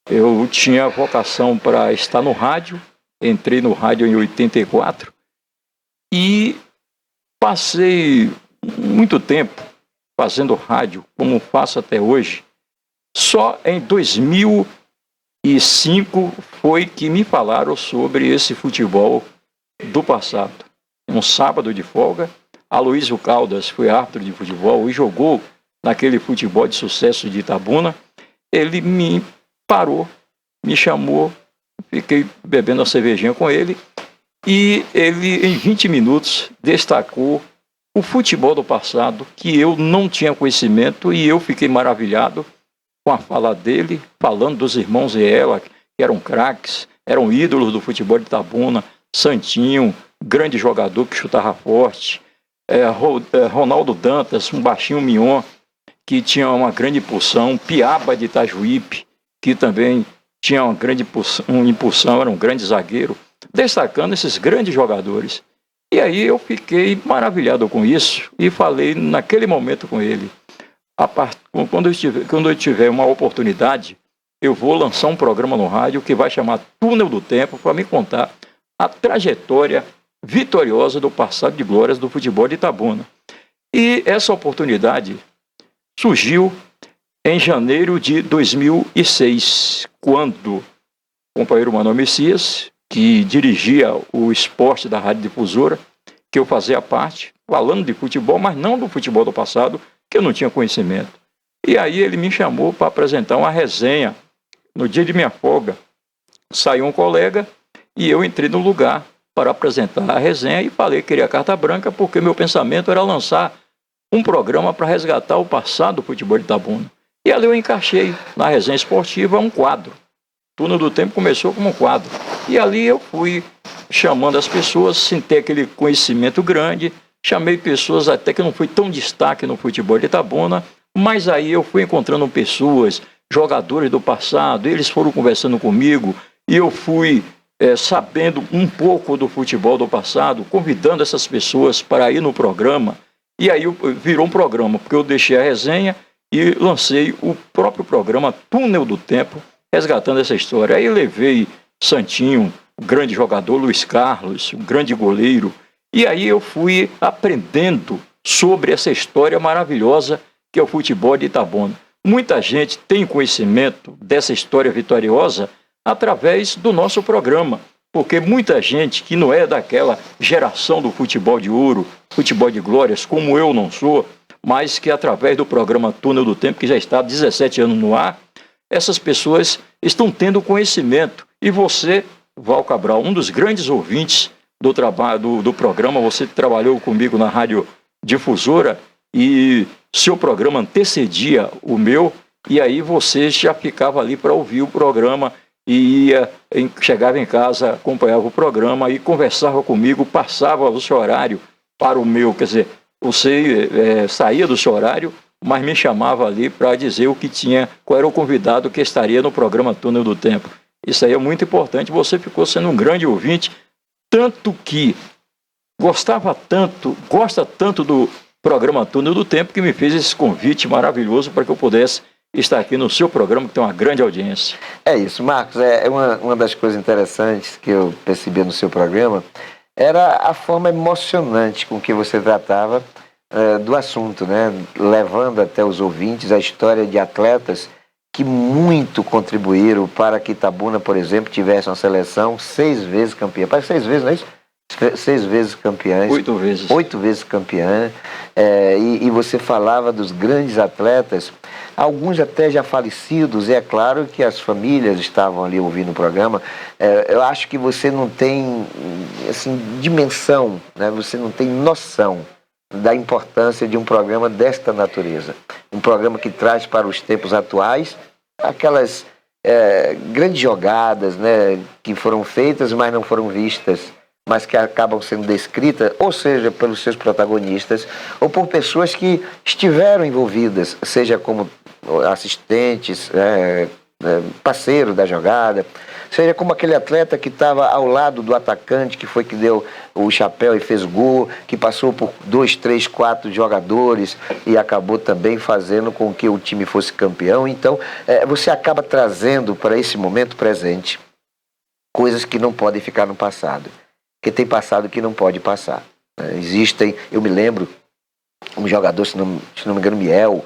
Eu tinha vocação para estar no rádio, entrei no rádio em 84 e passei muito tempo fazendo rádio, como faço até hoje. Só em 2005 foi que me falaram sobre esse futebol do passado. Um sábado de folga, Aloysio Caldas foi árbitro de futebol e jogou naquele futebol de sucesso de Itabuna. Ele me parou, me chamou, fiquei bebendo uma cervejinha com ele e ele, em 20 minutos, destacou o futebol do passado, que eu não tinha conhecimento, e eu fiquei maravilhado com a fala dele, falando dos irmãos Eela, que eram craques, eram ídolos do futebol de Itabuna, Santinho, grande jogador que chutava forte, Ronaldo Dantas, um baixinho mignon, que tinha uma grande impulsão, Piaba de Itajuípe, que também tinha uma grande impulsão, era um grande zagueiro, destacando esses grandes jogadores. E aí eu fiquei maravilhado com isso e falei naquele momento com ele: quando eu tiver uma oportunidade, eu vou lançar um programa no rádio que vai chamar Túnel do Tempo, para me contar a trajetória vitoriosa do passado de glórias do futebol de Itabuna. E essa oportunidade surgiu em janeiro de 2006, quando o companheiro Manuel Messias, que dirigia o esporte da Rádio Difusora, que eu fazia parte, falando de futebol, mas não do futebol do passado, que eu não tinha conhecimento. E aí ele me chamou para apresentar uma resenha. No dia de minha folga, saiu um colega e eu entrei no lugar para apresentar a resenha e falei que queria carta branca, porque meu pensamento era lançar um programa para resgatar o passado do futebol de Itabuna. E ali eu encaixei na resenha esportiva um quadro. Túnel do Tempo começou como um quadro. E ali eu fui chamando as pessoas, sem ter aquele conhecimento grande, chamei pessoas até que não fui tão destaque no futebol de Itabuna, mas aí eu fui encontrando pessoas, jogadores do passado, eles foram conversando comigo e eu fui sabendo um pouco do futebol do passado, convidando essas pessoas para ir no programa. E aí virou um programa, porque eu deixei a resenha e lancei o próprio programa Túnel do Tempo, resgatando essa história. Aí levei Santinho, um grande jogador, Luiz Carlos, um grande goleiro. E aí eu fui aprendendo sobre essa história maravilhosa que é o futebol de Itabuna. Muita gente tem conhecimento dessa história vitoriosa através do nosso programa, porque muita gente que não é daquela geração do futebol de ouro, futebol de glórias, como eu não sou, mas que através do programa Túnel do Tempo, que já está há 17 anos no ar, essas pessoas estão tendo conhecimento. E você, Val Cabral, um dos grandes ouvintes do trabalho do programa, você trabalhou comigo na Rádio Difusora e seu programa antecedia o meu, e aí você já ficava ali para ouvir o programa e chegava em casa, acompanhava o programa e conversava comigo, passava o seu horário para o meu, quer dizer, você saía do seu horário, mas me chamava ali para dizer o que tinha, qual era o convidado que estaria no programa Túnel do Tempo. Isso aí é muito importante, você ficou sendo um grande ouvinte, tanto que gosta tanto do programa Túnel do Tempo, que me fez esse convite maravilhoso para que eu pudesse estar aqui no seu programa, que tem uma grande audiência. É isso, Marcos, uma das coisas interessantes que eu percebi no seu programa era a forma emocionante com que você tratava do assunto, né? Levando até os ouvintes a história de atletas que muito contribuíram para que Itabuna, por exemplo, tivesse uma seleção 6 vezes campeã. Parece 6 vezes, não é isso? 6 vezes campeãs. 8 vezes. 8 vezes campeã. E você falava dos grandes atletas, alguns até já falecidos, e é claro que as famílias estavam ali ouvindo o programa. Eu acho que você não tem assim, dimensão, né? Você não tem noção da importância de um programa desta natureza. Um programa que traz para os tempos atuais aquelas grandes jogadas, né, que foram feitas, mas não foram vistas, mas que acabam sendo descritas, ou seja, pelos seus protagonistas, ou por pessoas que estiveram envolvidas, seja como assistentes, parceiro da jogada, seja como aquele atleta que estava ao lado do atacante, que foi que deu o chapéu e fez gol, que passou por 2, 3, 4 jogadores e acabou também fazendo com que o time fosse campeão. Então, você acaba trazendo para esse momento presente coisas que não podem ficar no passado, porque tem passado que não pode passar. Existem, eu me lembro, um jogador, se não me engano, Miel,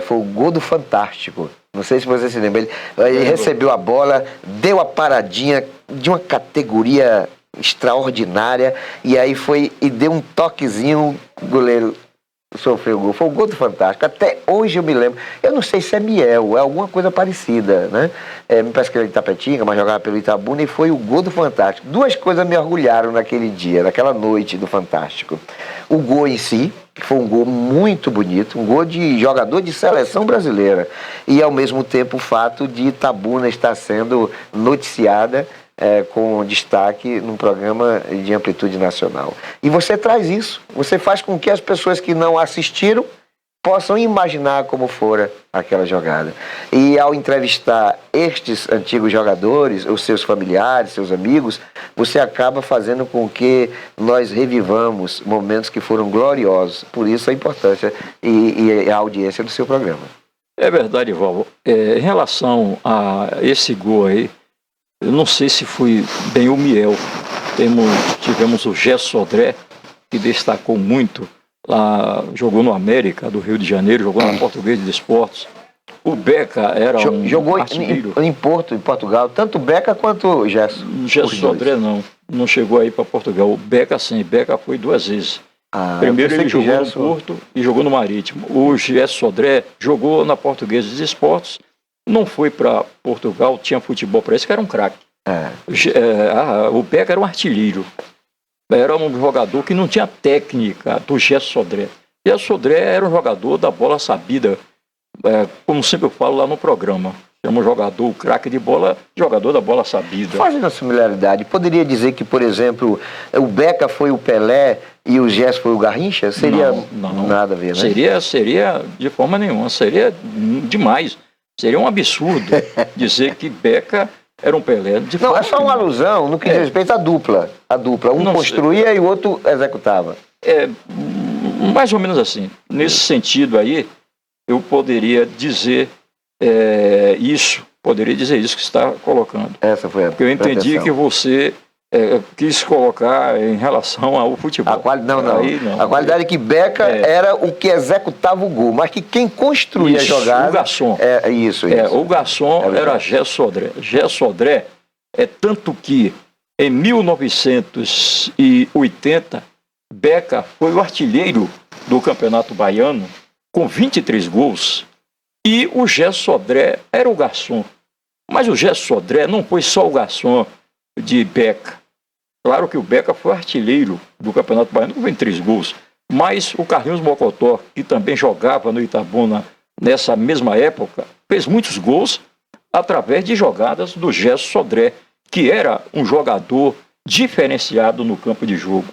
foi o gol do Fantástico. Não sei se você se lembra. Ele recebeu a bola, deu a paradinha de uma categoria extraordinária, e aí foi e deu um toquezinho, o goleiro sofreu o gol. Foi o gol do Fantástico. Até hoje eu me lembro. Eu não sei se é Miel, é alguma coisa parecida, né? Me parece que ele é de Tapetinga, mas jogava pelo Itabuna, e foi o gol do Fantástico. 2 coisas me orgulharam naquele dia, naquela noite do Fantástico. O gol em si, que foi um gol muito bonito, um gol de jogador de seleção brasileira, e ao mesmo tempo o fato de Itabuna estar sendo noticiada com destaque num programa de amplitude nacional. E você traz isso, você faz com que as pessoas que não assistiram possam imaginar como fora aquela jogada. E ao entrevistar estes antigos jogadores, os seus familiares, seus amigos, você acaba fazendo com que nós revivamos momentos que foram gloriosos. Por isso a importância e a audiência do seu programa. É verdade, Valvo. Em relação a esse gol aí, eu não sei se foi bem o Miel. Tivemos o Gerson Sodré, que destacou muito. Lá, jogou no América do Rio de Janeiro, jogou na Portuguesa de Desportos. O Beca era jogou artilheiro. em Portugal, tanto o Beca quanto o Gerson. O Gerson Sodré não chegou aí para Portugal. O Beca sim, Beca foi 2 vezes. Primeiro ele jogou no Porto e jogou no Marítimo. O Gerson Sodré jogou na Portuguesa de Desportos, não foi para Portugal, tinha futebol, parece que era um craque. O Beca era um artilheiro. Era um jogador que não tinha técnica do Gerson Sodré. Gerson Sodré era um jogador da bola sabida, como sempre eu falo lá no programa. É um jogador, o craque de bola, jogador da bola sabida. Fazendo a similaridade, poderia dizer que, por exemplo, o Beca foi o Pelé e o Gerson foi o Garrincha? Seria não. Nada a ver, né? Seria de forma nenhuma, seria demais. Seria um absurdo dizer que Beca era um Pelé. Não, é só uma alusão no que diz respeito à dupla. Um construía e o outro executava. Mais ou menos assim. Nesse sentido aí, eu poderia dizer isso que está colocando. Essa foi a Porque eu entendi que você quis colocar em relação ao futebol. A qualidade que Beca era o que executava o gol, mas que quem construía a jogada... O garçom. O garçom era Gerson Sodré. Gerson Sodré tanto que em 1980 Beca foi o artilheiro do Campeonato Baiano com 23 gols e o Gerson Sodré era o garçom. Mas o Gerson Sodré não foi só o garçom de Beca. Claro que o Beca foi artilheiro do Campeonato Baiano com 23 gols, mas o Carlinhos Mocotó, que também jogava no Itabuna nessa mesma época, fez muitos gols, através de jogadas do Gerson Sodré, que era um jogador diferenciado no campo de jogo.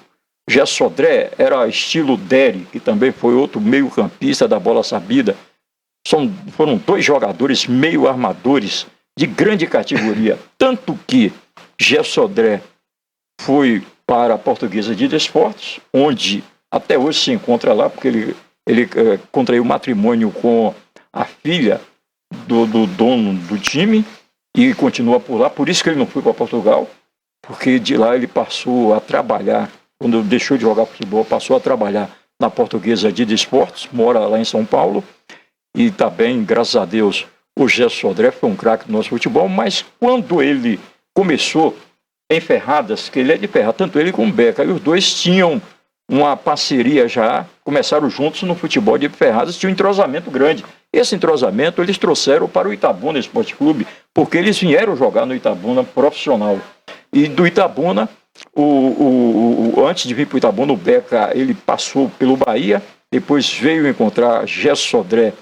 Gerson Sodré era estilo Dery, que também foi outro meio-campista da bola sabida. Foram 2 jogadores meio-armadores de grande categoria. Tanto que Gerson Sodré foi para a Portuguesa de Desportos, onde até hoje se encontra lá, porque ele contraiu matrimônio com a filha do dono do time e continua por lá. Por isso que ele não foi para Portugal, porque de lá ele passou a trabalhar. Quando deixou de jogar futebol, passou a trabalhar na Portuguesa de Desportos, mora lá em São Paulo, e está bem, graças a Deus. O Gerson Sodré foi um craque do nosso futebol, mas quando ele começou em Ferradas, que ele é de Ferradas, tanto ele como o Beca, e os dois tinham uma parceria já, começaram juntos no futebol de Ferradas, tinha um entrosamento grande. Esse entrosamento eles trouxeram para o Itabuna Esporte Clube, porque eles vieram jogar no Itabuna profissional. E do Itabuna, antes de vir para o Itabuna, o Beca ele passou pelo Bahia, depois veio encontrar Gerson Sodré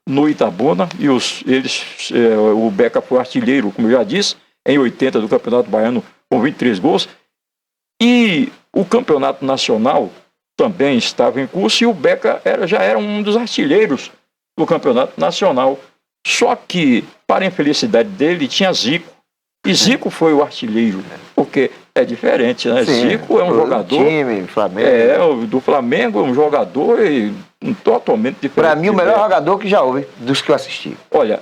no Itabuna, e o Beca foi artilheiro, como eu já disse, em 80 do Campeonato Baiano, com 23 gols. E o Campeonato Nacional também estava em curso, e o Beca já era um dos artilheiros do Campeonato Nacional. Só que, para a infelicidade dele, tinha Zico. E Zico foi o artilheiro, porque é diferente, né? Sim, Zico é um jogador... time, Flamengo. Do Flamengo, é um jogador totalmente diferente. Para mim, o melhor jogador que já houve, dos que eu assisti. Olha,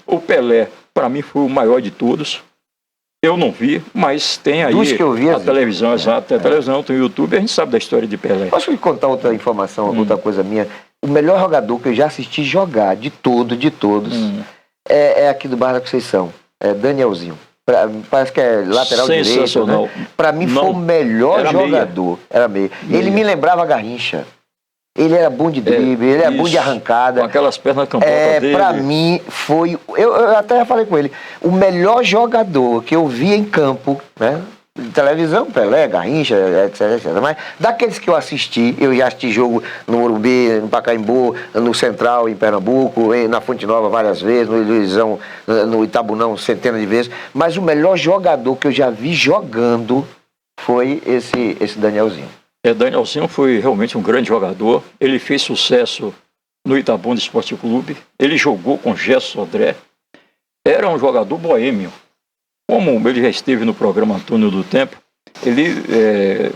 o Pelé, para mim, foi o maior de todos. Eu não vi, mas tem aí dos que eu vi, a televisão, exato. A televisão tem o YouTube, a gente sabe da história de Pelé. Posso lhe contar outra informação, outra coisa minha? O melhor jogador que eu já assisti jogar, de todos, é aqui do bairro da Conceição. É Danielzinho. Parece que é lateral direito, né? Para mim foi o melhor jogador. Era meio. Ele me lembrava Garrincha. Ele era bom de drible, ele era bom de arrancada. Com aquelas pernas campotas dele. Pra mim foi... Eu até falei com ele. O melhor jogador que eu vi em campo, né? De televisão, Pelé, Garrincha, etc. Mas daqueles que eu assisti, eu já assisti jogo no Morumbi, no Pacaembu, no Central, em Pernambuco, na Fonte Nova várias vezes, no Luizão, no Itabunão, centenas de vezes. Mas o melhor jogador que eu já vi jogando foi esse Danielzinho. Danielzinho foi realmente um grande jogador. Ele fez sucesso no Itabuna Esporte Clube. Ele jogou com Gerson Sodré. Era um jogador boêmio. Como ele já esteve no programa Antônio do Tempo, ele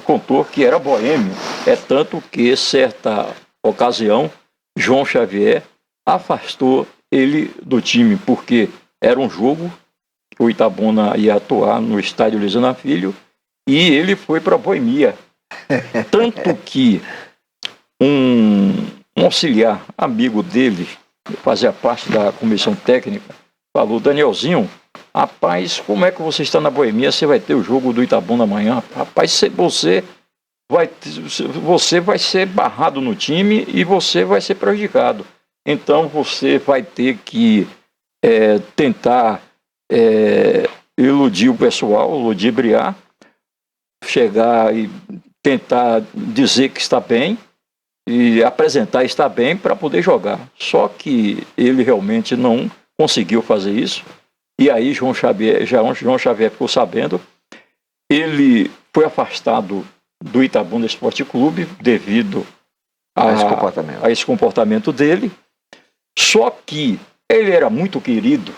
contou que era boêmio. É tanto que, certa ocasião, João Xavier afastou ele do time, porque era um jogo que o Itabuna ia atuar no estádio Lisana Filho, e ele foi para a Boemia. Tanto que um auxiliar amigo dele, que fazia parte da comissão técnica, falou: Danielzinho, rapaz, como é que você está na Boemia? Você vai ter o jogo do Itabuna amanhã. Rapaz, você vai ser barrado no time e você vai ser prejudicado. Então você vai ter que tentar iludir o pessoal, ludibriar, chegar e tentar dizer que está bem e apresentar estar bem para poder jogar. Só que ele realmente não conseguiu fazer isso. E aí João Xavier ficou sabendo. Ele foi afastado do Itabuna Esporte Clube devido a esse comportamento dele. Só que ele era muito querido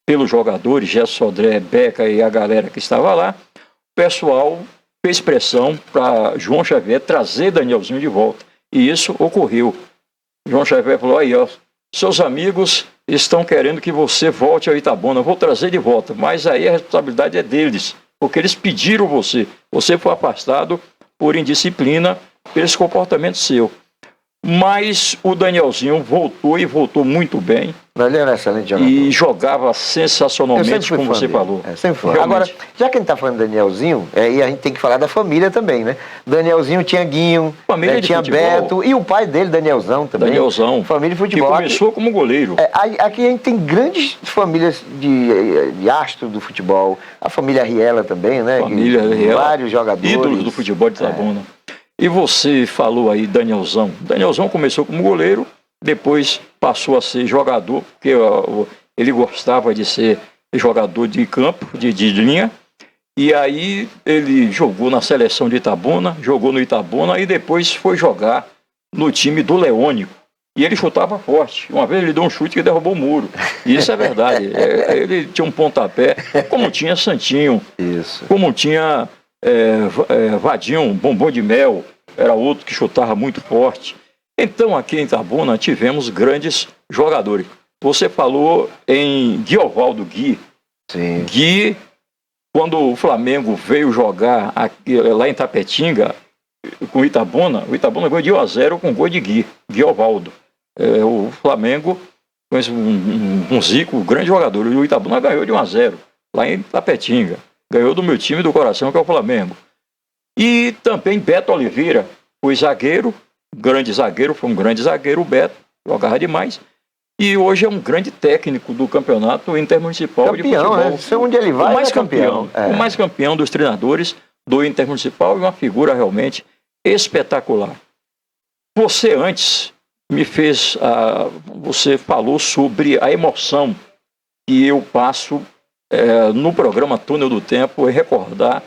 pelos jogadores, Gerson Sodré, Beca e a galera que estava lá. O pessoal fez pressão para João Xavier trazer Danielzinho de volta. E isso ocorreu. João Xavier falou: aí, ó, seus amigos estão querendo que você volte ao Itabuna, eu vou trazer de volta, mas aí a responsabilidade é deles, porque eles pediram você. Você foi afastado por indisciplina, por esse comportamento seu. Mas o Danielzinho voltou e voltou muito bem. Ele era excelente jogador. E jogava sensacionalmente, como você falou. Sempre foi. Agora, já que a gente está falando de Danielzinho, e a gente tem que falar da família também, né? Danielzinho tinha Guinho, tinha futebol. Beto, e o pai dele, Danielzão também. Danielzão. Família de futebol. Que começou como goleiro. Aqui a gente tem grandes famílias de astro do futebol. A família Riela também, né? Família Riela. Vários jogadores. Ídolos do futebol de Itabuna. E você falou aí Danielzão. Danielzão começou como goleiro, depois passou a ser jogador, porque ele gostava de ser jogador de campo, de linha, e aí ele jogou na seleção de Itabuna, jogou no Itabuna e depois foi jogar no time do Leônico. E ele chutava forte. Uma vez ele deu um chute que derrubou o muro. E isso é verdade. Ele tinha um pontapé, como tinha Santinho, Isso. como tinha Vadinho, Bombom de Mel, era outro que chutava muito forte. Então aqui em Itabuna tivemos grandes jogadores. Você falou em Guiovaldo Gui. Sim. Gui, quando o Flamengo veio jogar aqui, lá em Tapetinga, com o Itabuna ganhou de 1-0 com gol de Guiovaldo. O Flamengo, com um Zico, grande jogador, e o Itabuna ganhou de 1-0, lá em Tapetinga. Ganhou do meu time do coração, que é o Flamengo. E também Beto Oliveira, foi zagueiro, foi um grande zagueiro, o Beto, jogava demais. E hoje é um grande técnico do campeonato intermunicipal de futebol. Né? Onde ele vai, o mais é campeão. O mais campeão dos treinadores do intermunicipal e uma figura realmente espetacular. Você antes você falou sobre a emoção que eu passo no programa Túnel do Tempo, e recordar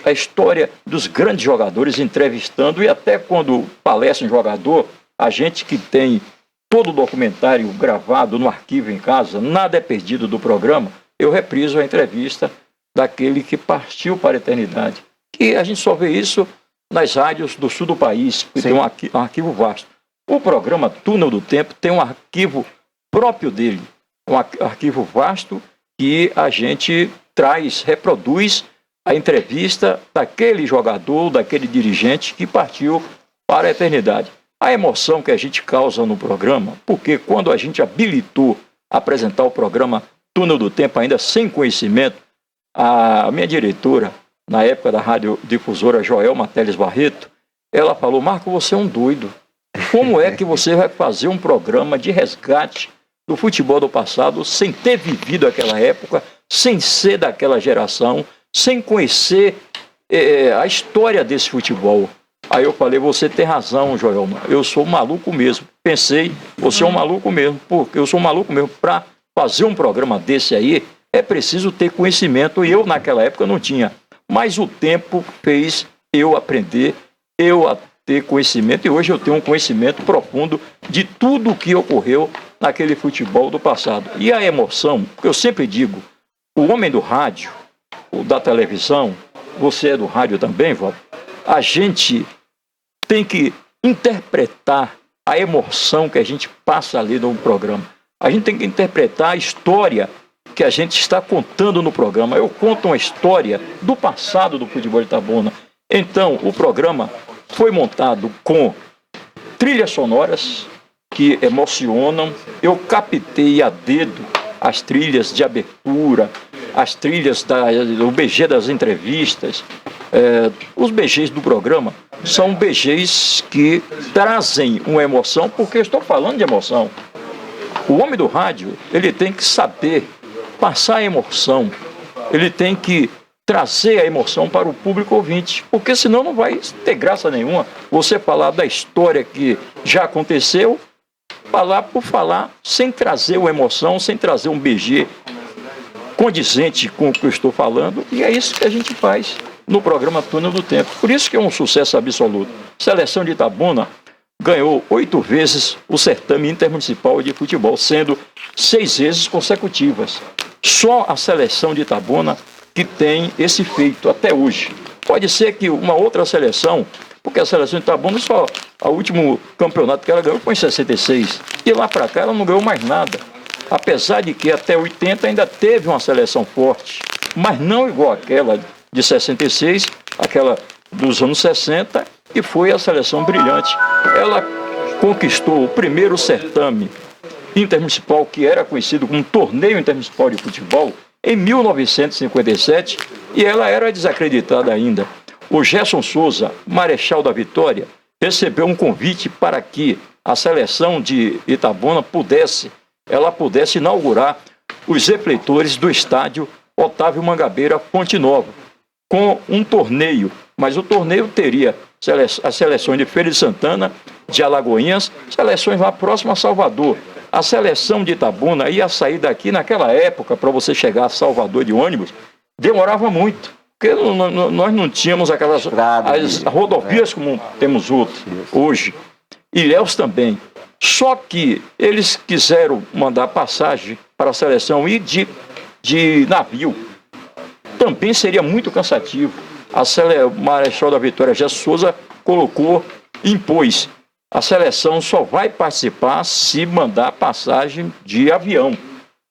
a história dos grandes jogadores, entrevistando, e até quando palestra um jogador, a gente que tem todo o documentário gravado no arquivo em casa, nada é perdido do programa, eu repriso a entrevista daquele que partiu para a eternidade. E a gente só vê isso nas rádios do sul do país, que tem um arquivo vasto. O programa Túnel do Tempo tem um arquivo próprio dele, um arquivo vasto, que a gente reproduz a entrevista daquele jogador, daquele dirigente que partiu para a eternidade. A emoção que a gente causa no programa, porque quando a gente habilitou a apresentar o programa Túnel do Tempo, ainda sem conhecimento, a minha diretora, na época da radiodifusora Joelma Teles Barreto, ela falou: Marco, você é um doido. Como é que você vai fazer um programa de resgate do futebol do passado sem ter vivido aquela época, sem ser daquela geração, sem conhecer a história desse futebol? Aí eu falei: você tem razão, Joelma, eu sou maluco mesmo. Pensei, você é um maluco mesmo, porque eu sou um maluco mesmo. Para fazer um programa desse aí, é preciso ter conhecimento, e eu naquela época não tinha. Mas o tempo fez eu aprender, eu ter conhecimento, e hoje eu tenho um conhecimento profundo de tudo o que ocorreu naquele futebol do passado. E a emoção, porque eu sempre digo, o homem do rádio, o da televisão, você é do rádio também, Walter, a gente tem que interpretar a emoção que a gente passa ali no programa. A gente tem que interpretar a história que a gente está contando no programa. Eu conto uma história do passado do futebol de Itabuna. Então, o programa foi montado com trilhas sonoras que emocionam. Eu captei a dedo as trilhas de abertura, as trilhas do BG das entrevistas. Os BGs do programa são BGs que trazem uma emoção, porque eu estou falando de emoção. O homem do rádio, ele tem que saber passar a emoção, ele tem que trazer a emoção para o público ouvinte, porque senão não vai ter graça nenhuma você falar da história que já aconteceu, falar por falar, sem trazer uma emoção, sem trazer um BG condizente com o que eu estou falando, e é isso que a gente faz no programa Túnel do Tempo. Por isso que é um sucesso absoluto. Seleção de Itabuna ganhou 8 vezes o certame intermunicipal de futebol, sendo 6 vezes consecutivas. Só a seleção de Itabuna que tem esse feito até hoje. Pode ser que uma outra seleção, porque a seleção de Itabuna, só o último campeonato que ela ganhou foi em 66, e lá para cá ela não ganhou mais nada. Apesar de que até 80 ainda teve uma seleção forte, mas não igual aquela de 66, aquela dos anos 60, que foi a seleção brilhante. Ela conquistou o primeiro certame intermunicipal, que era conhecido como Torneio Intermunicipal de Futebol, em 1957, e ela era desacreditada ainda. O Gerson Souza, Marechal da Vitória, recebeu um convite para que a seleção de Itabuna pudesse inaugurar os refletores do estádio Otávio Mangabeira Fonte Nova, com um torneio. Mas o torneio teria as seleções de Feira de Santana, de Alagoinhas, seleções lá próximas a Salvador. a seleção de Itabuna ia sair daqui naquela época, para você chegar a Salvador de ônibus, demorava muito. Porque nós não tínhamos aquelas as rodovias como temos hoje. Ilhéus também. Só que eles quiseram mandar passagem para a seleção ir de navio. Também seria muito cansativo. O Marechal da Vitória, Gesso Souza, impôs. A seleção só vai participar se mandar passagem de avião.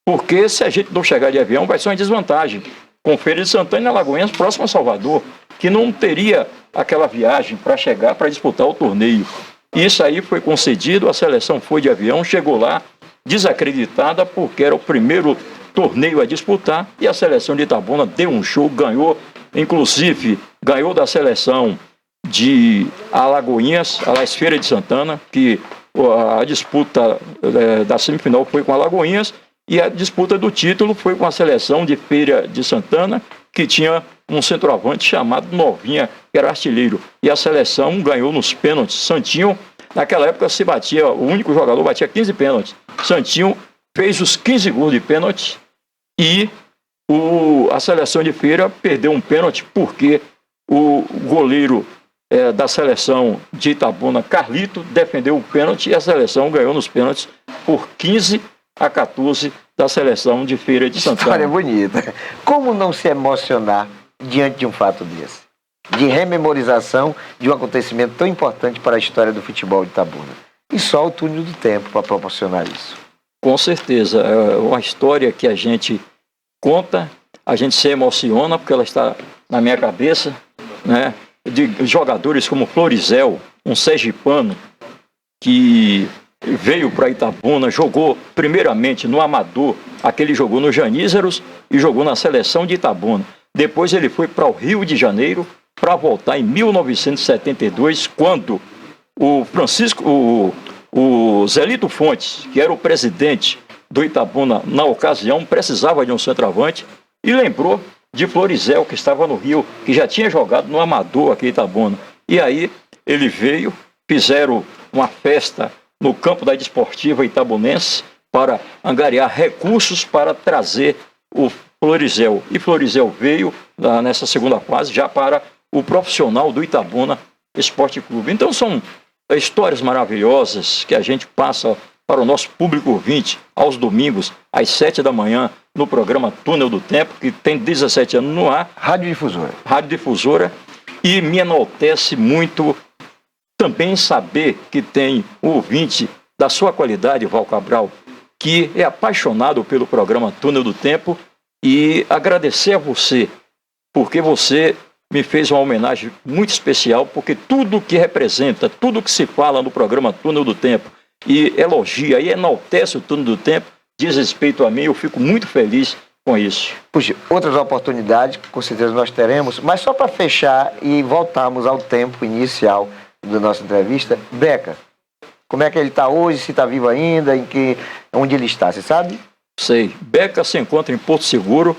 Porque se a gente não chegar de avião, vai ser uma desvantagem. Com Feira de Santana e Alagoinhas, próximo a Salvador, que não teria aquela viagem para chegar para disputar o torneio. Isso aí foi concedido, a seleção foi de avião, chegou lá desacreditada porque era o primeiro torneio a disputar e a seleção de Itabuna deu um show, ganhou, inclusive ganhou da seleção de Alagoinhas, aliás, Feira de Santana, que a disputa da semifinal foi com Alagoinhas e a disputa do título foi com a seleção de Feira de Santana, que tinha um centroavante chamado Novinha, que era artilheiro. E a seleção ganhou nos pênaltis. Santinho, naquela época, se batia, o único jogador batia 15 pênaltis. Santinho fez os 15 gols de pênalti e a seleção de Feira perdeu um pênalti porque o goleiro da seleção de Itabuna, Carlito, defendeu o pênalti e a seleção ganhou nos pênaltis por 15-14 da seleção de Feira de Santana. História bonita. Como não se emocionar diante de um fato desse? De rememorização de um acontecimento tão importante para a história do futebol de Itabuna. E só o túnel do tempo para proporcionar isso. Com certeza. É uma história que a gente conta, a gente se emociona, porque ela está na minha cabeça, né? De jogadores como Florizel, um sergipano, que veio para Itabuna, jogou primeiramente no Amador, aquele jogou no Janízaros e jogou na seleção de Itabuna. Depois ele foi para o Rio de Janeiro para voltar em 1972, quando o Zelito Fontes, que era o presidente do Itabuna na ocasião, precisava de um centroavante e lembrou de Florizel, que estava no Rio, que já tinha jogado no Amador aqui em Itabuna. E aí ele veio, fizeram uma festa no campo da Desportiva Itabunense para angariar recursos para trazer o Florizel. E Florizel veio nessa segunda fase já para o profissional do Itabuna Esporte Clube. Então são histórias maravilhosas que a gente passa para o nosso público ouvinte aos domingos, às 7 da manhã, no programa Túnel do Tempo, que tem 17 anos no ar. Rádio Difusora. Rádio Difusora. E me enaltece muito também saber que tem um ouvinte da sua qualidade, Val Cabral, que é apaixonado pelo programa Túnel do Tempo, e agradecer a você, porque você me fez uma homenagem muito especial, porque tudo que representa, tudo que se fala no programa Túnel do Tempo, e elogia e enaltece o Túnel do Tempo, diz respeito a mim, eu fico muito feliz com isso. Puxa, outras oportunidades que com certeza nós teremos, mas só para fechar e voltarmos ao tempo inicial da nossa entrevista, Beca, como é que ele está hoje, se está vivo ainda, onde ele está, você sabe? Sei, Beca se encontra em Porto Seguro,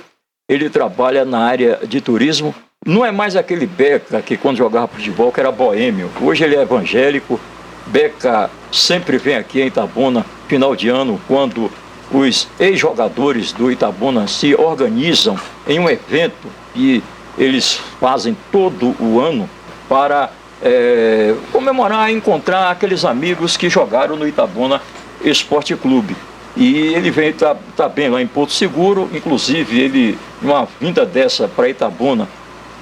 ele trabalha na área de turismo, não é mais aquele Beca que quando jogava futebol que era boêmio, hoje ele é evangélico. Beca sempre vem aqui em Itabuna, final de ano, quando os ex-jogadores do Itabuna se organizam em um evento que eles fazem todo o ano para comemorar, encontrar aqueles amigos que jogaram no Itabuna Esporte Clube. E ele veio tá bem lá em Porto Seguro, inclusive ele, numa vinda dessa para Itabuna,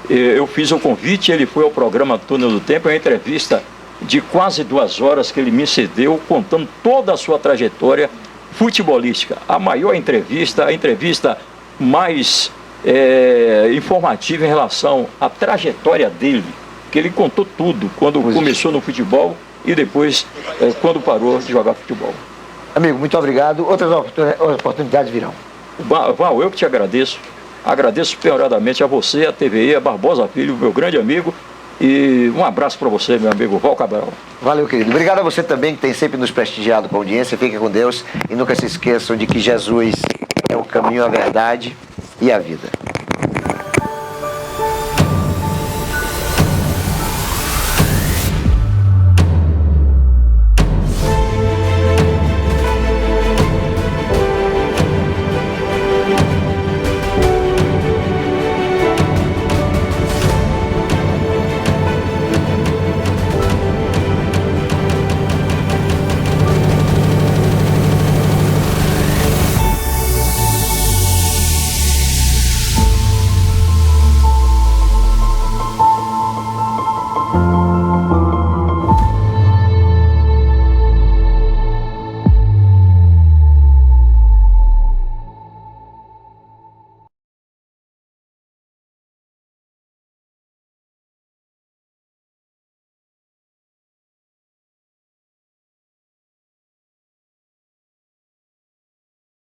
eu fiz o convite, ele foi ao programa Túnel do Tempo, uma entrevista de quase 2 horas que ele me cedeu, contando toda a sua trajetória futebolística. A maior entrevista, a entrevista mais informativa em relação à trajetória dele, que ele contou tudo, quando começou no futebol e depois quando parou de jogar futebol. Amigo, muito obrigado. Outras oportunidades virão. Val, eu que te agradeço. Agradeço penhoradamente a você, a TVI, a Barbosa Filho, meu grande amigo. E um abraço para você, meu amigo Val Cabral. Valeu, querido. Obrigado a você também que tem sempre nos prestigiado com a audiência. Fique com Deus e nunca se esqueçam de que Jesus é o caminho, a verdade e a vida.